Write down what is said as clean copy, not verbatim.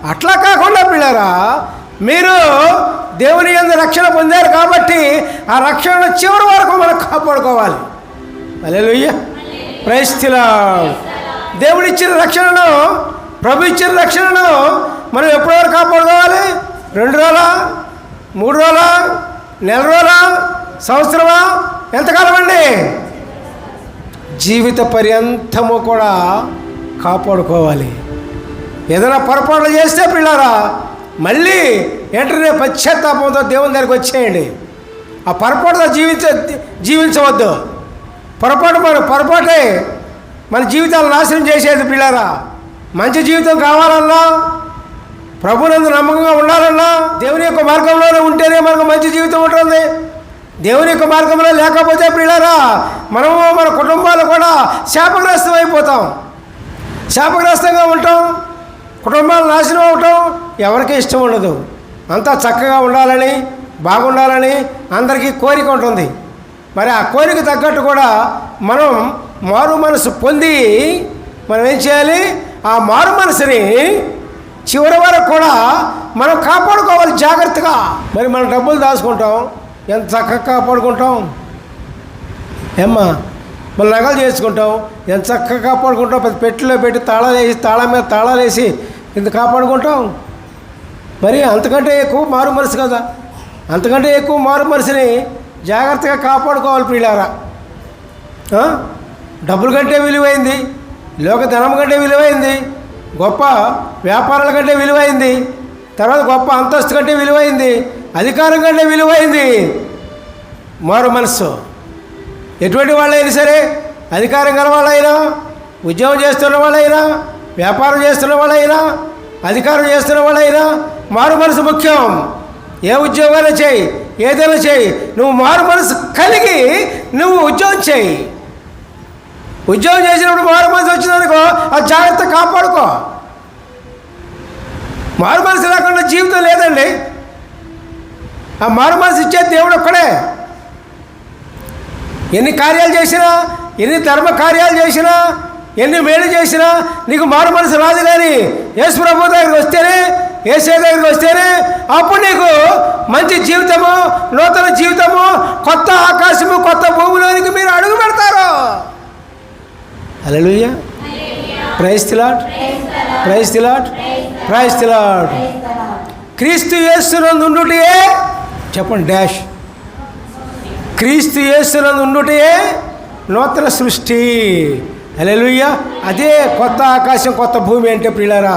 అట్లా కాకుండా పిల్లరా, మీరు దేవుని యందు రక్షణ పొందారు కాబట్టి ఆ రక్షణను చివరి వరకు మనం కాపాడుకోవాలి. హల్లెలూయా, ప్రైజ్ ది లార్డ్. దేవుడిచ్చిన రక్షణను, ప్రభు ఇచ్చిన రక్షణను మనం ఎప్పటి వరకు కాపాడుకోవాలి? 2 రోజులా, 3 రోజులా, నెల రోజులా, సంవత్సరమా, ఎంతకాలం అండి? జీవిత పర్యంతము కూడా కాపాడుకోవాలి. ఏదైనా పొరపాట్లు చేస్తే పిల్లారా, మళ్ళీ వెంటనే పశ్చాత్తాపంతో దేవుని దగ్గరికి వచ్చేయండి. ఆ పొరపాటుతో జీవించవద్దు. పొరపాటే మన జీవితాలు నాశనం చేసేది పిల్లారా. మంచి జీవితం కావాలన్నా, ప్రభునందు నమ్మకంగా ఉండాలన్నా దేవుని యొక్క మార్గంలోనే ఉంటేనే మనకు మంచి జీవితం ఉంటుంది. దేవుని యొక్క మార్గంలో లేకపోతే పిల్లారా, మనము మన కుటుంబాలు కూడా శాపగ్రస్తం అయిపోతాం. శాపగ్రస్తంగా ఉంటాం, కుటుంబాలు నాశనం అవటం ఎవరికీ ఇష్టం ఉండదు. అంతా చక్కగా ఉండాలని, బాగుండాలని అందరికీ కోరిక ఉంటుంది. మరి ఆ కోరిక తగ్గట్టు కూడా మనం మారు మనసు పొంది మనం ఏం చేయాలి? ఆ మారు మనసుని చివరి వరకు కూడా మనం కాపాడుకోవాలి జాగ్రత్తగా. మరి మనం డబ్బులు దాచుకుంటాం, ఎంత చక్కగా కాపాడుకుంటాం ఏమ్మా. మన నగలు చేసుకుంటాం, ఎంత చక్కగా కాపాడుకుంటాం. పెద్ద పెట్టెలో పెట్టి తాళం మీద తాళాలు వేసి ఇంత కాపాడుకుంటాం. మరి అంతకంటే ఎక్కువ మారు మనసు కదా, అంతకంటే ఎక్కువ మారు మనసుని జాగ్రత్తగా కాపాడుకోవాలి ప్రియులారా. డబ్బుల కంటే విలువైంది, లోక ధనం కంటే విలువైంది, గొప్ప వ్యాపారాల కంటే విలువైంది, తర్వాత గొప్ప అంతస్తు కంటే విలువైంది, అధికారం కంటే విలువైంది మారు మనసు. ఎటువంటి వాళ్ళైనా సరే, అధికారం గల వాళ్ళైనా, ఉద్యోగం చేస్తున్న వాళ్ళైనా, వ్యాపారం చేస్తున్న వాళ్ళైనా, అధికారం చేస్తున్న వాళ్ళైనా మారు మనసు ముఖ్యం. ఏ ఉద్యోగాలు చేయి, ఏదైనా చేయి, నువ్వు మారు మనసు కలిగి నువ్వు ఉద్యోగం చేయి. ఉద్యోగం చేసినప్పుడు మారు మనసు వచ్చిందనుకో, అది జాగ్రత్త కాపాడుకో. మారు మనసు లేకుండా జీవితం లేదండి. ఆ మారు మనసు ఇచ్చే దేవుడు ఒక్కడే. ఎన్ని కార్యాలు చేసినా, ఎన్ని ధర్మ కార్యాలు చేసినా, ఎన్ని మేలు చేసినా నీకు మారు మనసు రాదు. కానీ యేసు ప్రభు దగ్గరికి వస్తేనే, యేసయ్య దగ్గరికి వస్తేనే అప్పుడు నీకు మంచి జీవితము, నూతన జీవితము, కొత్త ఆకాశము, కొత్త భూమిలోనికి మీరు అడుగు పెడతారు. Hallelujah, praise the lord, praise the lord, praise the lord. క్రీస్తు యేసునందు ఉండుటే, చెప్పండి డాష్, క్రీస్తు యేసునందు ఉండుటే నూతన సృష్టి. హల్లెలూయా. అదే కొత్త ఆకాశం, కొత్త భూమి అంటే ప్రియులారా.